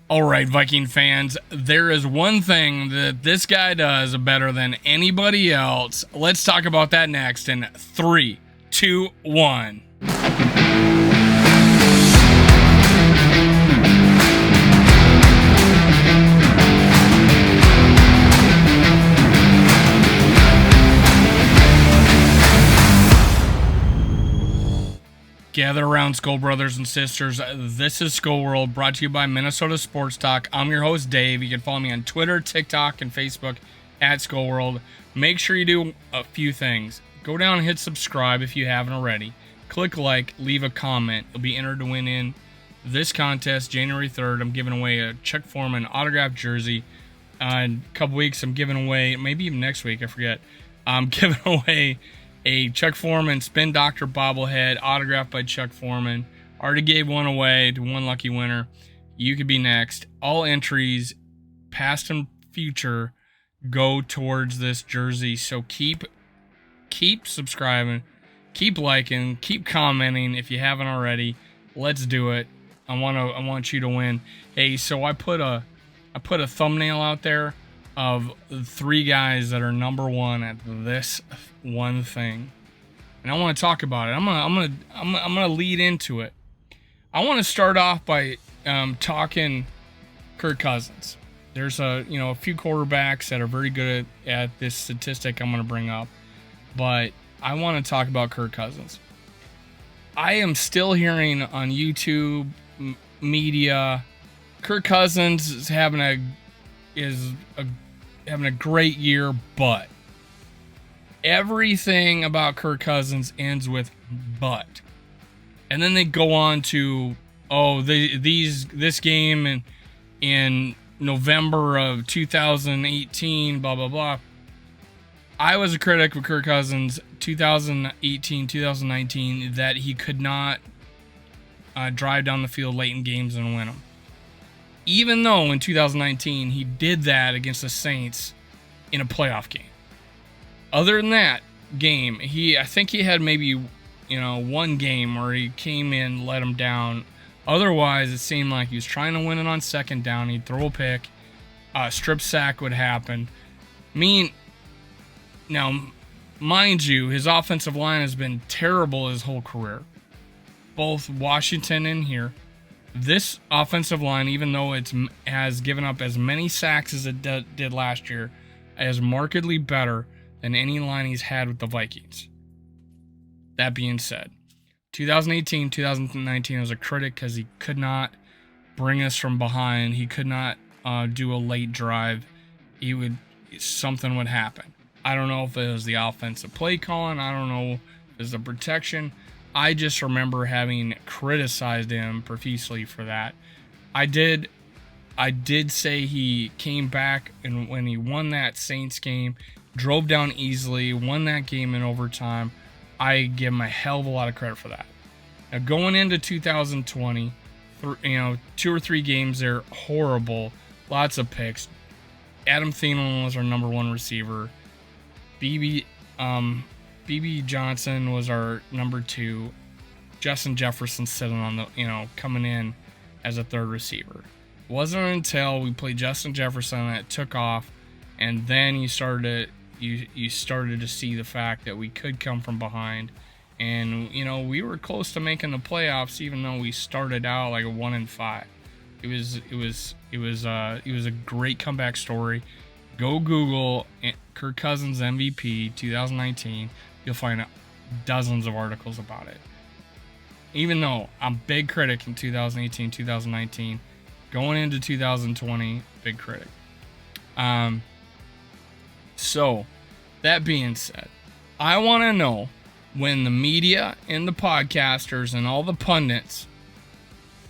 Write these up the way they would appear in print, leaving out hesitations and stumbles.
All right, Viking fans, there is one thing that this guy does better than anybody else. Let's talk about that next in 3, 2, 1. Gather around, Skol brothers and sisters. This is Skol World, brought to you by Minnesota Sports Talk. I'm your host, Dave. You can follow me on Twitter, TikTok, and Facebook at Skol World. Make sure you do a few things. Go down and hit subscribe if you haven't already. Click like, leave a comment. You'll be entered to win in this contest, January 3rd. I'm giving away a Chuck Foreman autographed jersey. In a couple weeks, I'm giving away, maybe even next week, I forget. I'm giving away a Chuck Foreman Spin Doctor bobblehead autographed by Chuck Foreman. Already gave one away to one lucky winner. You could be next. All entries, past and future, go towards this jersey. So keep subscribing, keep liking, keep commenting if you haven't already. Let's do it. I want you to win. Hey, so I put a thumbnail out there of 3 guys that are number 1 at this one thing, and I want to talk about it. I'm gonna lead into it. I want to start off by talking Kirk Cousins. There's a few quarterbacks that are very good at this statistic I'm gonna bring up, but I want to talk about Kirk Cousins. I am still hearing on YouTube media Kirk Cousins is having a great year, but everything about Kirk Cousins ends with but. And then they go on to, this game in November of 2018, blah, blah, blah. I was a critic of Kirk Cousins 2018, 2019, that he could not drive down the field late in games and win them. Even though in 2019 he did that against the Saints in a playoff game. Other than that game, I think he had maybe one game where he came in, let him down. Otherwise, it seemed like he was trying to win it on second down. He'd throw a pick, strip sack would happen. Now, mind you, his offensive line has been terrible his whole career, both Washington and here. This offensive line, even though it has given up as many sacks as it did last year, is markedly better than any line he's had with the Vikings. That being said, 2018, 2019 was a critic because he could not bring us from behind. He could not do a late drive. Something would happen. I don't know if it was the offensive play calling. I don't know if it was the protection. I just remember having criticized him profusely for that. I did say he came back, and when he won that Saints game, drove down easily, won that game in overtime. I give him a hell of a lot of credit for that. Now going into 2020, 2 or 3 games there, horrible, lots of picks. Adamthielen was our number 1 receiver. BB Johnson was our number 2. Justin Jefferson sitting on the, coming in as a 3rd receiver. It wasn't until we played Justin Jefferson that it took off, and then you started to see the fact that we could come from behind, and we were close to making the playoffs, even though we started out like a 1-5. It was a great comeback story. Go Google Kirk Cousins MVP 2019. You'll find dozens of articles about it. Even though I'm a big critic in 2018, 2019, going into 2020, big critic. So, that being said, I want to know when the media and the podcasters and all the pundits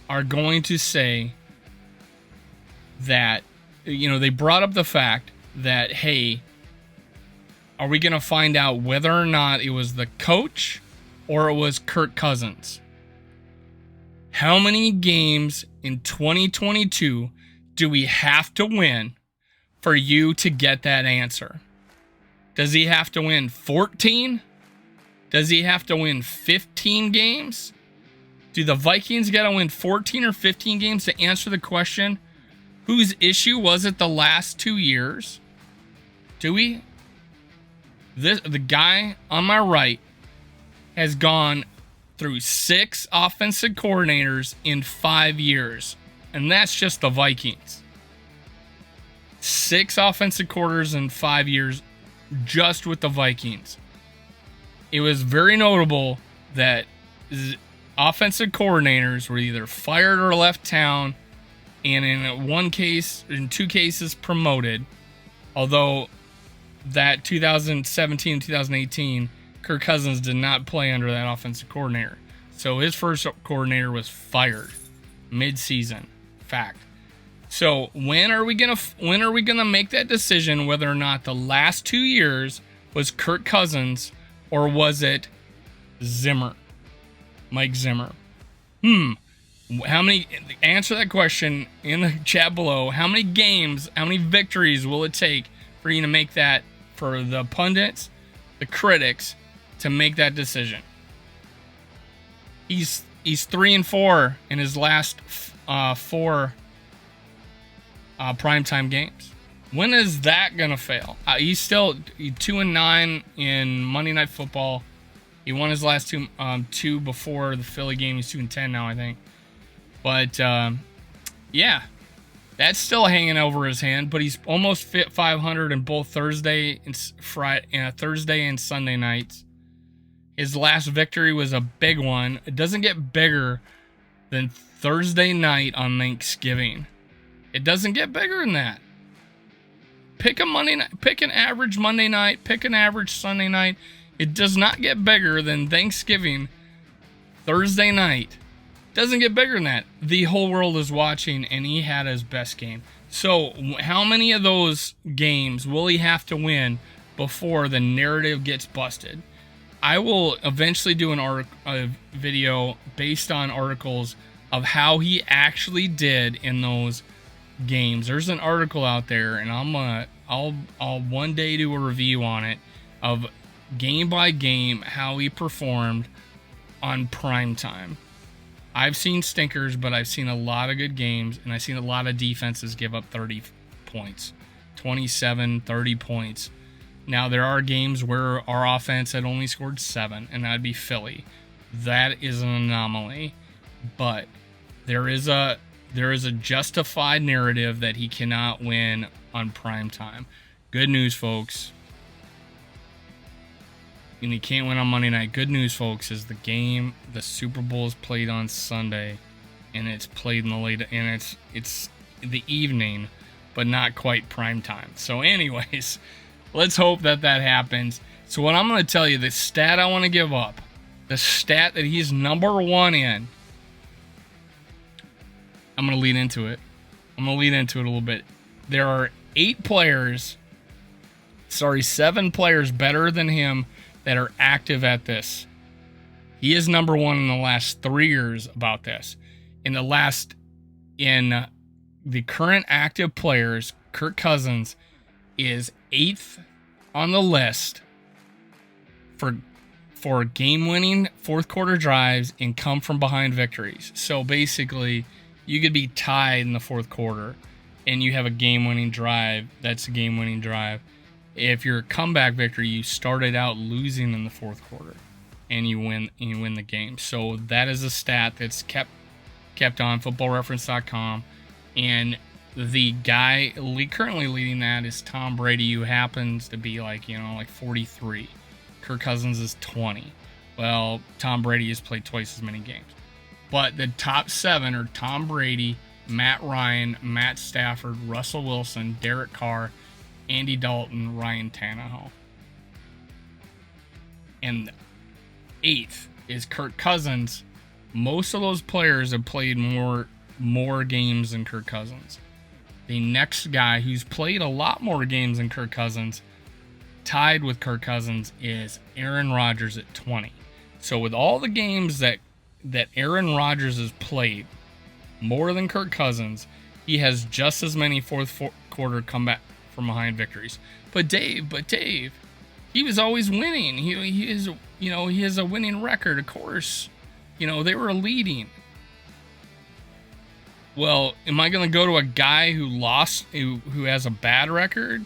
are going to say that, they brought up the fact that, hey, are we going to find out whether or not it was the coach or it was Kirk Cousins? How many games in 2022 do we have to win for you to get that answer? Does he have to win 14? Does he have to win 15 games? Do the Vikings got to win 14 or 15 games to answer the question Whose issue was it the last 2 years? The guy on my right has gone through 6 offensive coordinators in 5 years. And that's just the Vikings. 6 offensive coordinators in 5 years just with the Vikings. It was very notable that offensive coordinators were either fired or left town, and in 2 cases promoted. Although that 2017 2018, Kirk Cousins did not play under that offensive coordinator. So his first coordinator was fired mid-season. Fact. So when are we gonna make that decision whether or not the last 2 years was Kirk Cousins or was it Zimmer? Mike Zimmer. Answer that question in the chat below. How many victories will it take for you to make that, for the pundits, the critics, to make that decision? He's 3-4 in his last 4 primetime games. When is that gonna fail? He's still 2-9 in Monday Night Football. He won his last 2 before the Philly game. He's 2-10 now, I think. But yeah, that's still hanging over his hand. But he's almost fit 500 in both Thursday and Sunday nights. His last victory was a big one. It doesn't get bigger than Thursday night on Thanksgiving. It doesn't get bigger than that. Pick a Monday night, pick an average Monday night, pick an average Sunday night. It does not get bigger than Thanksgiving Thursday night. Doesn't get bigger than that. The whole world is watching, and he had his best game. So how many of those games will he have to win before the narrative gets busted? I will eventually do a video based on articles of how he actually did in those games. There's an article out there, and I'll one day do a review on it of game by game how he performed on prime time. I've seen stinkers, but I've seen a lot of good games, and I've seen a lot of defenses give up 30 points, 27, 30 points. Now, there are games where our offense had only scored 7, and that'd be Philly. That is an anomaly, but there is a justified narrative that he cannot win on prime time. Good news, folks. And he can't win on Monday night. Good news, folks, is the Super Bowl is played on Sunday, and it's played in the late, and it's the evening, but not quite prime time. So, anyways, let's hope that happens. So, what I'm going to tell you, the stat I want to give up, the stat that he's number 1 in. I'm going to lead into it. a little bit. There are 7 players better than him that are active at this. He is number 1 in the last 3 years about this. In the current active players, Kirk Cousins is 8th on the list for game-winning fourth quarter drives and come from behind victories. So basically, you could be tied in the fourth quarter and you have a game-winning drive. That's a game-winning drive. If you're a comeback victory, you started out losing in the fourth quarter and you win the game. So that is a stat that's kept on footballreference.com. And the guy currently leading that is Tom Brady, who happens to be like 43. Kirk Cousins is 20. Well, Tom Brady has played twice as many games. But the top 7 are Tom Brady, Matt Ryan, Matt Stafford, Russell Wilson, Derek Carr, Andy Dalton, Ryan Tannehill. And 8th is Kirk Cousins. Most of those players have played more games than Kirk Cousins. The next guy who's played a lot more games than Kirk Cousins, tied with Kirk Cousins, is Aaron Rodgers at 20. So with all the games that Aaron Rodgers has played, more than Kirk Cousins, he has just as many fourth quarter comeback from behind victories. But Dave, he was always winning. He has a winning record, of course. They were leading. Well, am I going to go to a guy who lost, who has a bad record,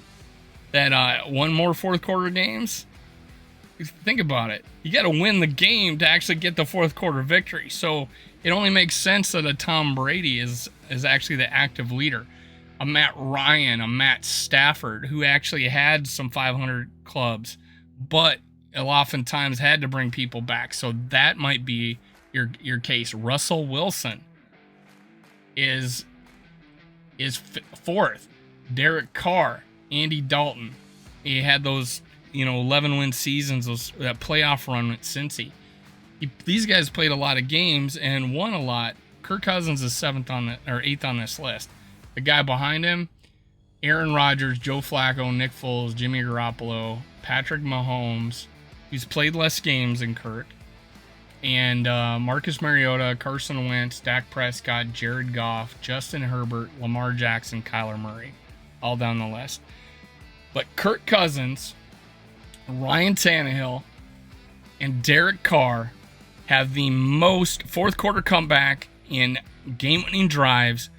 that won more fourth quarter games? Think about it. You got to win the game to actually get the fourth quarter victory. So it only makes sense that a Tom Brady is actually the active leader. A Matt Ryan, a Matt Stafford, who actually had some 500 clubs, but oftentimes had to bring people back. So that might be your case. Russell Wilson is fourth. Derek Carr, Andy Dalton. He had those 11-win seasons, that playoff run with Cincy. These guys played a lot of games and won a lot. Kirk Cousins is eighth on this list. The guy behind him, Aaron Rodgers, Joe Flacco, Nick Foles, Jimmy Garoppolo, Patrick Mahomes, who's played less games than Kirk, and Marcus Mariota, Carson Wentz, Dak Prescott, Jared Goff, Justin Herbert, Lamar Jackson, Kyler Murray, all down the list. But Kirk Cousins, Ryan Tannehill, and Derek Carr have the most fourth quarter comeback in game-winning drives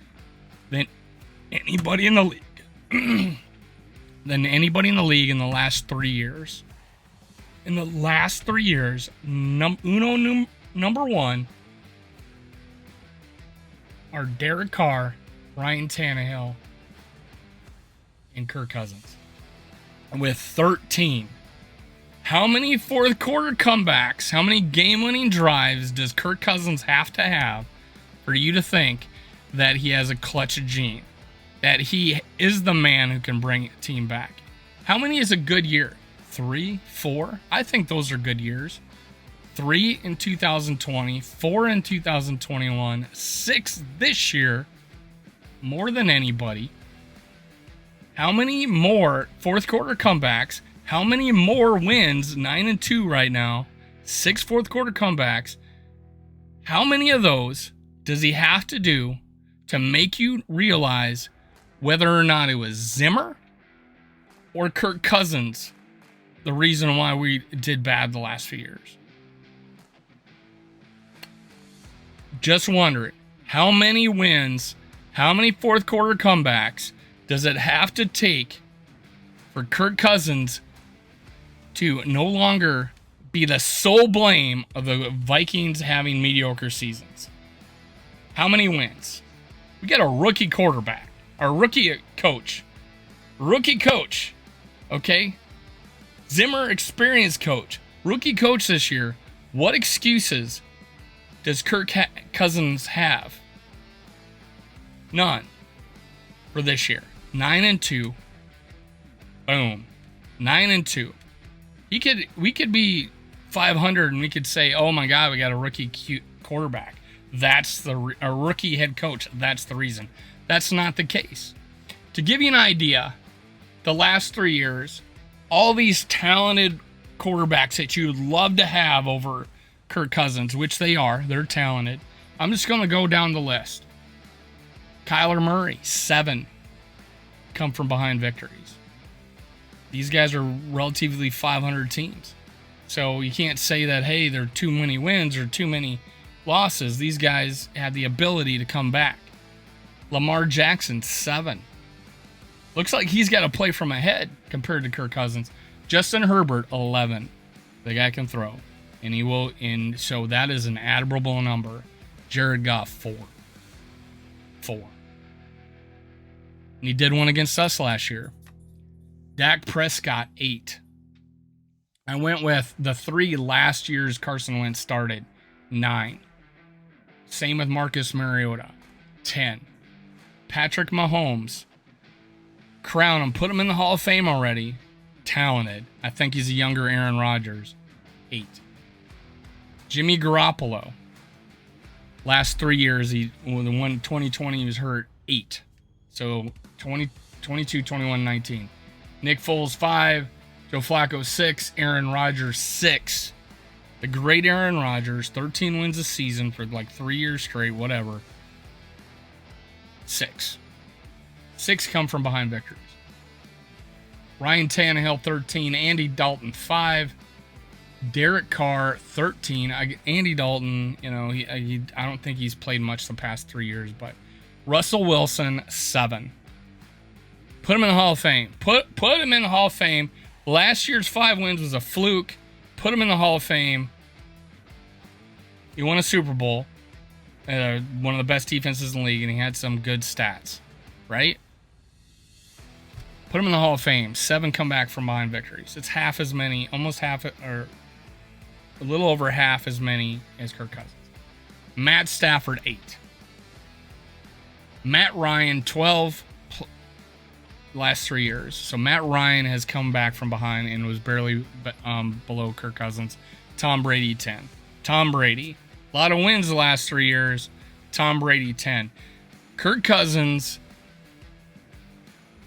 than anybody in the league. In the last 3 years. In the last 3 years, number one are Derek Carr, Ryan Tannehill, and Kirk Cousins with 13. How many fourth quarter comebacks, how many game-winning drives does Kirk Cousins have to have for you to think that he has a clutch gene, that he is the man who can bring a team back? How many is a good year? 3, 4? I think those are good years. 3 in 2020, 4 in 2021, 6 this year, more than anybody. How many more fourth quarter comebacks? How many more wins? 9-2 right now. 6 fourth quarter comebacks. How many of those does he have to do to make you realize whether or not it was Zimmer or Kirk Cousins the reason why we did bad the last few years? Just wondering, how many wins, how many fourth quarter comebacks does it have to take for Kirk Cousins to no longer be the sole blame of the Vikings having mediocre seasons? How many wins? We got a rookie quarterback, a rookie coach, okay? Zimmer, experienced coach, rookie coach this year. What excuses does Kirk Cousins have? None for this year. 9-2. Boom. 9-2. We could be 500 and we could say, oh my God, we got a rookie cute quarterback. That's a rookie head coach. That's the reason. That's not the case. To give you an idea, the last 3 years, all these talented quarterbacks that you'd love to have over Kirk Cousins, which they are, they're talented. I'm just going to go down the list. Kyler Murray, 7 come from behind victories. These guys are relatively 500 teams. So you can't say that, hey, there are too many wins or too many losses. These guys have the ability to come back. Lamar Jackson, 7. Looks like he's got to play from ahead compared to Kirk Cousins. Justin Herbert, 11. The guy can throw. And he will, and so that is an admirable number. Jared Goff, 4. And he did one against us last year. Dak Prescott, 8. I went with the 3 last year's Carson Wentz started, 9. Same with Marcus Mariota, 10. Patrick Mahomes, crown him, put him in the Hall of Fame already. Talented. I think he's a younger Aaron Rodgers, 8. Jimmy Garoppolo, last 3 years, the one 2020 he was hurt, 8. So 22, 21, 19. Nick Foles, 5. Joe Flacco, 6. Aaron Rodgers, 6. The great Aaron Rodgers, 13 wins a season for like 3 years straight, whatever. 6. 6 come from behind victories. Ryan Tannehill, 13. Andy Dalton, 5. Derek Carr, 13. Andy Dalton, I don't think he's played much the past 3 years, but Russell Wilson, 7. Put him in the Hall of Fame. Put him in the Hall of Fame. Last year's 5 wins was a fluke. Put him in the Hall of Fame. He won a Super Bowl. One of the best defenses in the league, and he had some good stats, right? Put him in the Hall of Fame. 7 comeback from behind victories. It's half as many, almost half, or a little over half as many as Kirk Cousins. Matt Stafford, 8. Matt Ryan, 12 last 3 years. So Matt Ryan has come back from behind and was barely below Kirk Cousins. Tom Brady, 10. Tom Brady, a lot of wins the last 3 years. Tom Brady, 10. Kirk Cousins,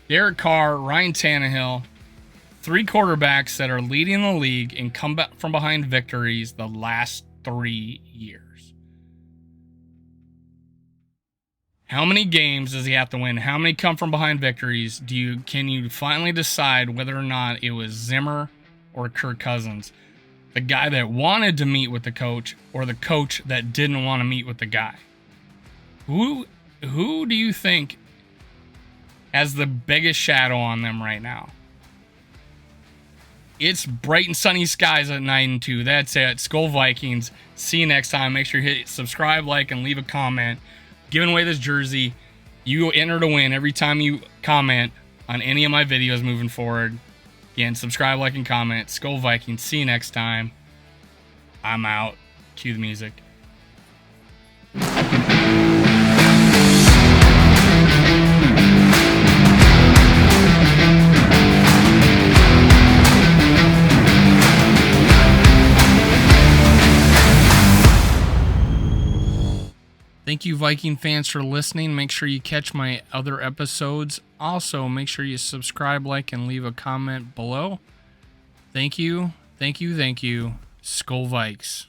Derek Carr, Ryan Tannehill, 3 quarterbacks that are leading the league in come back from behind victories the last 3 years. How many games does he have to win? How many come from behind victories? Can you finally decide whether or not it was Zimmer or Kirk Cousins? The guy that wanted to meet with the coach or the coach that didn't want to meet with the guy? Who do you think has the biggest shadow on them right now? It's bright and sunny skies at 9-2. That's it. Skol Vikings. See you next time. Make sure you hit subscribe, like, and leave a comment. Giving away this jersey. You enter to win every time you comment on any of my videos moving forward. Again, subscribe, like, and comment. Skol Vikings. See you next time. I'm out. Cue the music. Thank you, Viking fans, for listening. Make sure you catch my other episodes. Also, make sure you subscribe, like, and leave a comment below. Thank you. Thank you. Thank you. Skol Vikes.